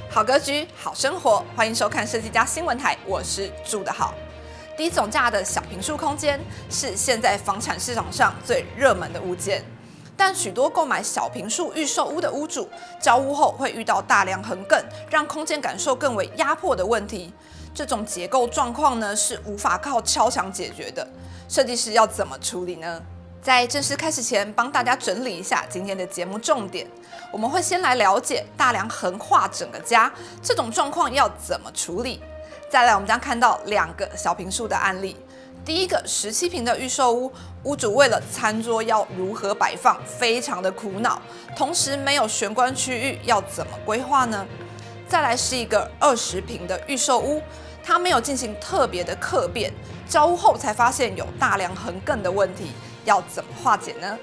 好格局，好生活，欢迎收看设计家新闻台，我是住得好。低总价的小坪数空间是现在房产市场上最热门的物件，但许多购买小坪数预售屋的屋主，交屋后会遇到大梁横亘，让空间感受更为压迫的问题。这种结构状况呢，是无法靠敲墙解决的。设计师要怎么处理呢？在正式开始前，帮大家整理一下今天的节目重点。我们会先来了解大梁横跨整个家这种状况要怎么处理。再来，我们将看到2个小坪数的案例。第一个17坪的预售屋，屋主为了餐桌要如何摆放，非常的苦恼，同时没有玄关区域，要怎么规划呢？再来是一个20坪的预售屋，它没有进行特别的客变，交屋后才发现有大梁横亘的问题，要怎么化解呢？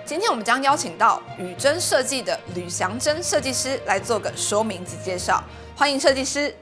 今天我们将邀请到宇臻设计的吕祥珍设计师来做个说明及介绍，欢迎设计师。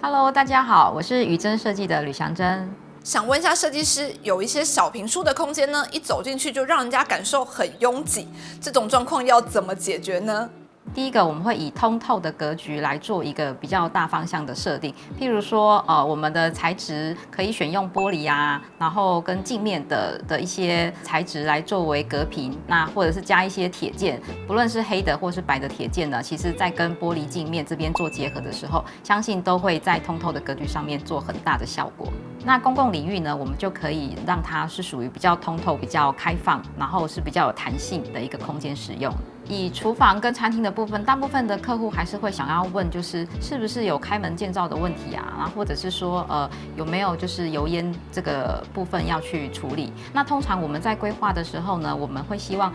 Hello， 大家好，我是宇臻设计的吕祥珍。想问一下设计师，有一些小坪数的空间呢，一走进去就让人家感受很拥挤，这种状况要怎么解决呢？第一个，我们会以通透的格局来做一个比较大方向的设定，譬如说，我们的材质可以选用玻璃啊，然后跟镜面的一些材质来作为隔屏，那或者是加一些铁件，不论是黑的或是白的铁件呢，其实在跟玻璃镜面这边做结合的时候，相信都会在通透的格局上面做很大的效果。那公共领域呢，我们就可以让它是属于比较通透、比较开放，然后是比较有弹性的一个空间使用。以厨房跟餐厅的部分，大部分的客户还是会想要问，就是是不是有开门建造的问题啊？然后或者是说，有没有就是油烟这个部分要去处理？那通常我们在规划的时候呢，我们会希望，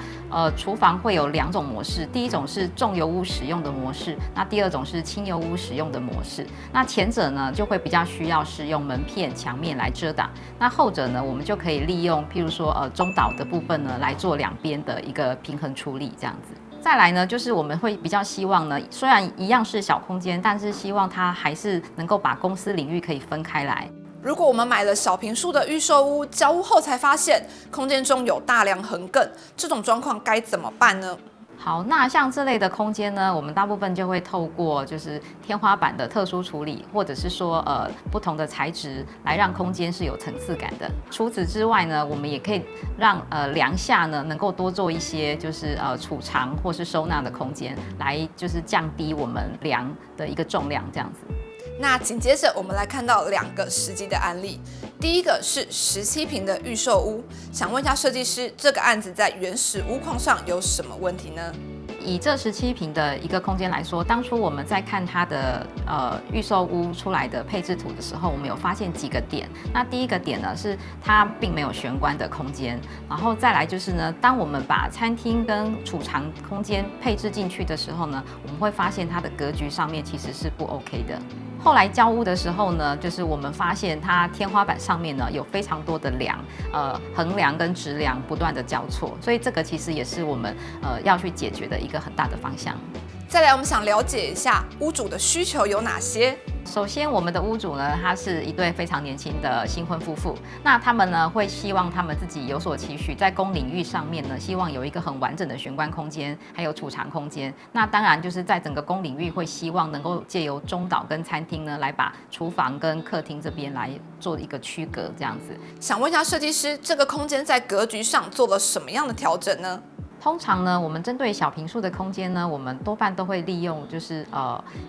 厨房会有2种模式，第一种是重油污使用的模式，那第2种是轻油污使用的模式。那前者呢，就会比较需要使用门片、墙面来遮挡；那后者呢，我们就可以利用，譬如说，中岛的部分呢，来做2边的一个平衡处理，这样子。再来呢，就是我们会比较希望呢，虽然一样是小空间，但是希望它还是能够把公司领域可以分开来。如果我们买了小坪数的预售屋，交屋后才发现空间中有大梁横亘，这种状况该怎么办呢？好，那像这类的空间呢，我们大部分就会透过就是天花板的特殊处理，或者是说不同的材质来让空间是有层次感的。除此之外呢，我们也可以让梁下呢能够多做一些就是储藏或是收纳的空间，来就是降低我们梁的一个重量这样子。那紧接着我们来看到2个实际的案例。第一个是17坪的预售屋，想问一下设计师，这个案子在原始屋况上有什么问题呢？以这17坪的一个空间来说，当初我们在看它的预售屋出来的配置图的时候，我们有发现几个点。那第一个点呢是它并没有玄关的空间，然后再来就是呢，当我们把餐厅跟储藏空间配置进去的时候呢，我们会发现它的格局上面其实是不 OK 的。后来交屋的时候呢，就是我们发现它天花板上面呢有非常多的梁，横梁跟直梁不断的交错，所以这个其实也是我们要去解决的一个很大的方向。再来，我们想了解一下屋主的需求有哪些。首先，我们的屋主呢，他是一对非常年轻的新婚夫妇。那他们呢，会希望他们自己有所期许，在公领域上面呢，希望有一个很完整的玄关空间，还有储藏空间。那当然就是在整个公领域，会希望能够借由中岛跟餐厅呢，来把厨房跟客厅这边来做一个区隔，这样子。想问一下设计师，这个空间在格局上做了什么样的调整呢？通常呢，我们针对小坪数的空间呢，我们多半都会利用就是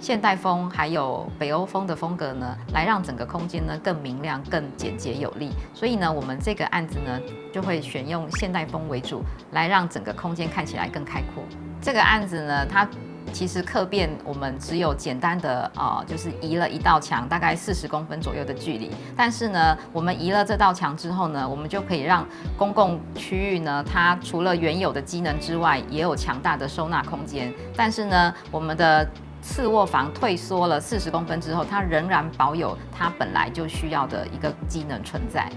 现代风还有北欧风的风格呢，来让整个空间呢更明亮、更简洁有力。所以呢，我们这个案子呢就会选用现代风为主，来让整个空间看起来更开阔。这个案子呢，它其实客变我们只有简单的就是移了一道墙，大概40公分左右的距离。但是呢，我们移了这道墙之后呢，我们就可以让公共区域呢，它除了原有的机能之外，也有强大的收纳空间。但是呢，我们的次卧房退缩了40公分之后，它仍然保有它本来就需要的一个机能存在。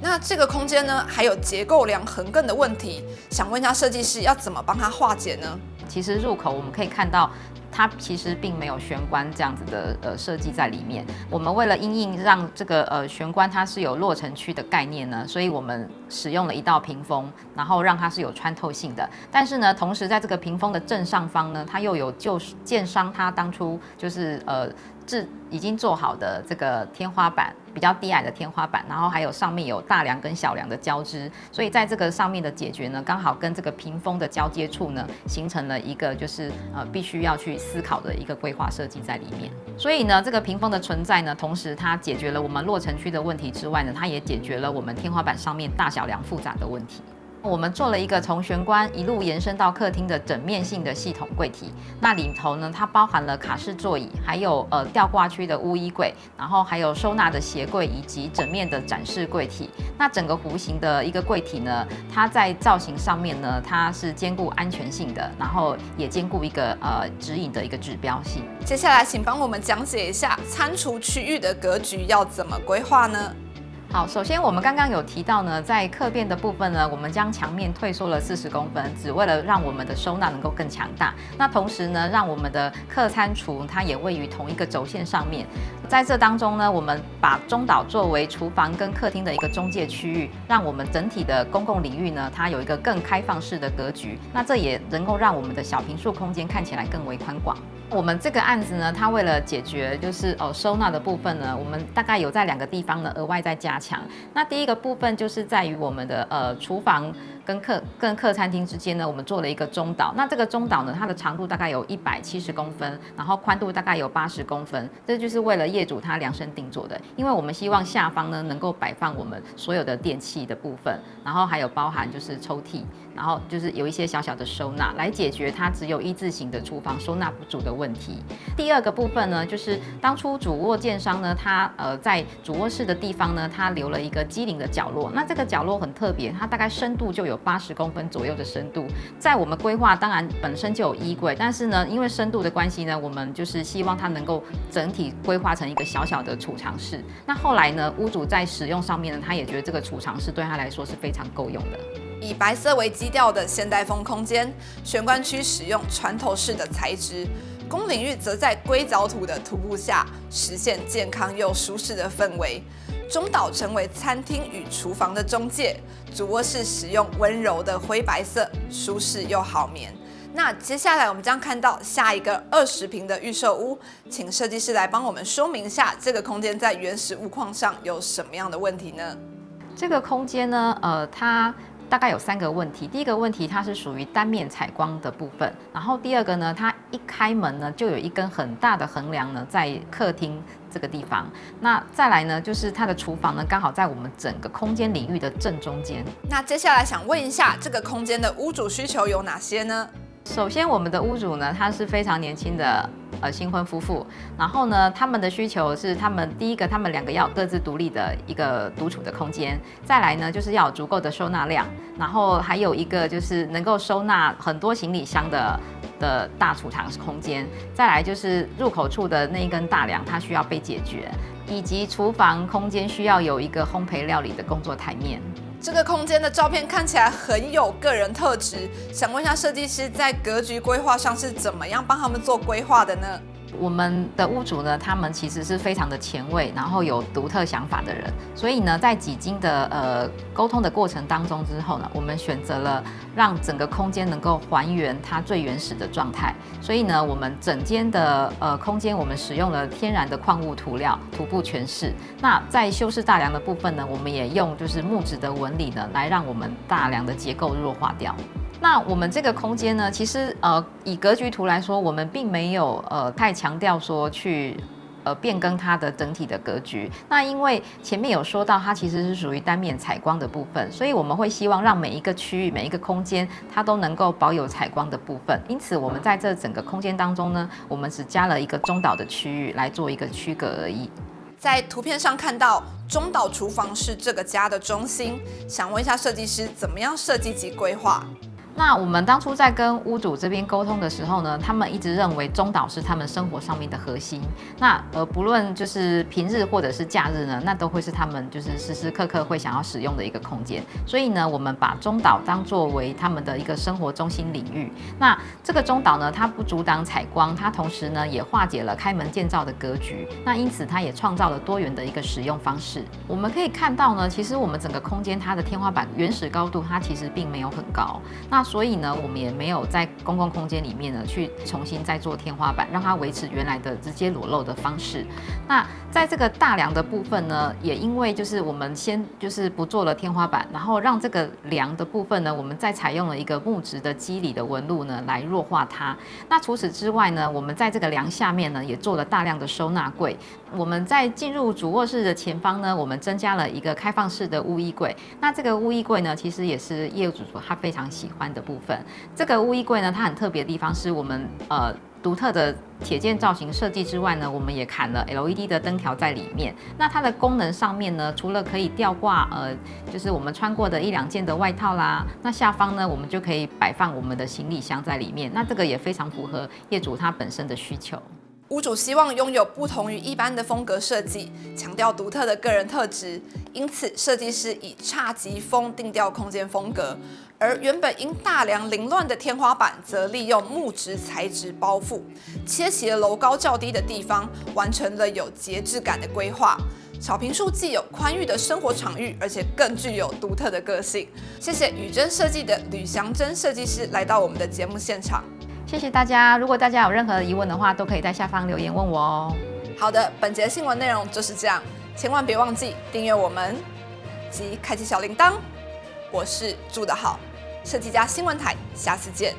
那这个空间呢，还有结构梁横亘的问题，想问一下设计师要怎么帮他化解呢？其实入口我们可以看到，它其实并没有玄关这样子的设计在里面。我们为了因应让这个玄关它是有落尘区的概念呢，所以我们使用了一道屏风，然后让它是有穿透性的。但是呢，同时在这个屏风的正上方呢，它又有就是建商他当初就是已经做好的这个天花板，比较低矮的天花板，然后还有上面有大梁跟小梁的交织，所以在这个上面的解决呢，刚好跟这个屏风的交接处呢，形成了一个就是必须要去思考的一个规划设计在里面。所以呢，这个屏风的存在呢，同时它解决了我们落尘区的问题之外呢，它也解决了我们天花板上面大小梁复杂的问题。我们做了一个从玄关一路延伸到客厅的整面性的系统柜体，那里头呢，它包含了卡式座椅，还有吊挂区的污衣柜，然后还有收纳的鞋柜，以及整面的展示柜体。那整个弧形的一个柜体呢，它在造型上面呢，它是兼顾安全性的，然后也兼顾一个指引的一个指标性。接下来，请帮我们讲解一下餐厨区域的格局要怎么规划呢？好，首先我们刚刚有提到呢，在客变的部分呢，我们将墙面退缩了40公分，只为了让我们的收纳能够更强大。那同时呢，让我们的客餐厨它也位于同一个轴线上面。在这当中呢，我们把中岛作为厨房跟客厅的一个中介区域，让我们整体的公共领域呢，它有一个更开放式的格局。那这也能够让我们的小坪数空间看起来更为宽广。我们这个案子呢，它为了解决就是收纳的部分呢，我们大概有在2个地方呢额外再加强。那第一个部分就是在于我们的厨房跟客餐厅之间呢，我们做了一个中岛。那这个中岛呢，它的长度大概有170公分，然后宽度大概有80公分。这就是为了业主他量身定做的，因为我们希望下方呢能够摆放我们所有的电器的部分，然后还有包含就是抽屉，然后就是有一些小小的收纳，来解决它只有一字形的厨房收纳不足的问题。第二个部分呢，就是当初主卧建商呢，它在主卧室的地方呢，它留了一个机灵的角落。那这个角落很特别，它大概深度就有80公分左右的深度。在我们规划当然本身就有衣柜，但是呢，因为深度的关系呢，我们就是希望它能够整体规划成一个小小的储藏室。那后来呢，屋主在使用上面呢，他也觉得这个储藏室对他来说是非常够用的。以白色为基调的现代风空间，玄关区使用船头式的材质，公领域则在硅藻土的涂布下，实现健康又舒适的氛围。中岛成为餐厅与厨房的中介，主卧室使用温柔的灰白色，舒适又好眠。那接下来我们将看到下一个20坪的预售屋，请设计师来帮我们说明一下这个空间在原始屋况上有什么样的问题呢？这个空间呢，它大概有3个问题。第一个问题，它是属于单面采光的部分。然后第二个呢，它一开门呢，就有一根很大的横梁呢，在客厅这个地方。那再来呢，就是它的厨房呢，刚好在我们整个空间领域的正中间。那接下来想问一下，这个空间的屋主需求有哪些呢？首先，我们的屋主呢，他是非常年轻的新婚夫妇，然后呢，他们的需求是第一个，他们2个要有各自独立的一个独处的空间，再来呢，就是要有足够的收纳量，然后还有一个就是能够收纳很多行李箱的大储藏空间，再来就是入口处的那一根大梁，它需要被解决，以及厨房空间需要有一个烘焙料理的工作台面。这个空间的照片看起来很有个人特质，想问一下设计师在格局规划上是怎么样帮他们做规划的呢？我们的屋主呢，他们其实是非常的前卫，然后有独特想法的人，所以呢，在几经的沟通的过程当中之后呢，我们选择了让整个空间能够还原它最原始的状态。所以呢，我们整间的空间，我们使用了天然的矿物涂料，涂布全室。那在修饰大梁的部分呢，我们也用就是木质的纹理呢，来让我们大梁的结构弱化掉。那我们这个空间呢，其实以格局图来说，我们并没有太强调说去变更它的整体的格局。那因为前面有说到，它其实是属于单面采光的部分，所以我们会希望让每一个区域、每一个空间，它都能够保有采光的部分。因此，我们在这整个空间当中呢，我们只加了一个中岛的区域来做一个区隔而已。在图片上看到中岛厨房是这个家的中心，想问一下设计师怎么样设计及规划？那我们当初在跟屋主这边沟通的时候呢，他们一直认为中岛是他们生活上面的核心。那不论就是平日或者是假日呢，那都会是他们就是时时刻刻会想要使用的一个空间。所以呢，我们把中岛当作为他们的一个生活中心领域。那这个中岛呢，它不阻挡采光，它同时呢也化解了开门见灶的格局。那因此它也创造了多元的一个使用方式。我们可以看到呢，其实我们整个空间它的天花板原始高度它其实并没有很高。那所以呢，我们也没有在公共空间里面呢去重新再做天花板，让它维持原来的直接裸露的方式。那在这个大梁的部分呢，也因为就是我们先就是不做了天花板，然后让这个梁的部分呢，我们再采用了一个木质的肌理的纹路呢来弱化它。那除此之外呢，我们在这个梁下面呢也做了大量的收纳柜。我们在进入主卧室的前方呢，我们增加了一个开放式的污衣柜。那这个污衣柜呢，其实也是业主他非常喜欢的部分。这个污衣柜呢，它很特别的地方是我们独特的铁件造型设计之外呢，我们也砍了 LED 的灯条在里面。那它的功能上面呢，除了可以吊挂就是我们穿过的1-2件的外套啦，那下方呢，我们就可以摆放我们的行李箱在里面。那这个也非常符合业主他本身的需求。屋主希望拥有不同于一般的风格设计，强调独特的个人特质，因此设计师以侘寂风定调空间风格。而原本因大梁凌乱的天花板，则利用木质材质包覆，切齐了楼高较低的地方，完成了有节制感的规划。小坪数既有宽裕的生活场域，而且更具有独特的个性。谢谢宇臻设计的吕祥珍设计师来到我们的节目现场。谢谢大家，如果大家有任何疑问的话，都可以在下方留言问我哦。好的，本节新闻内容就是这样，千万别忘记订阅我们及开启小铃铛。我是住得好设计家新闻台，下次见。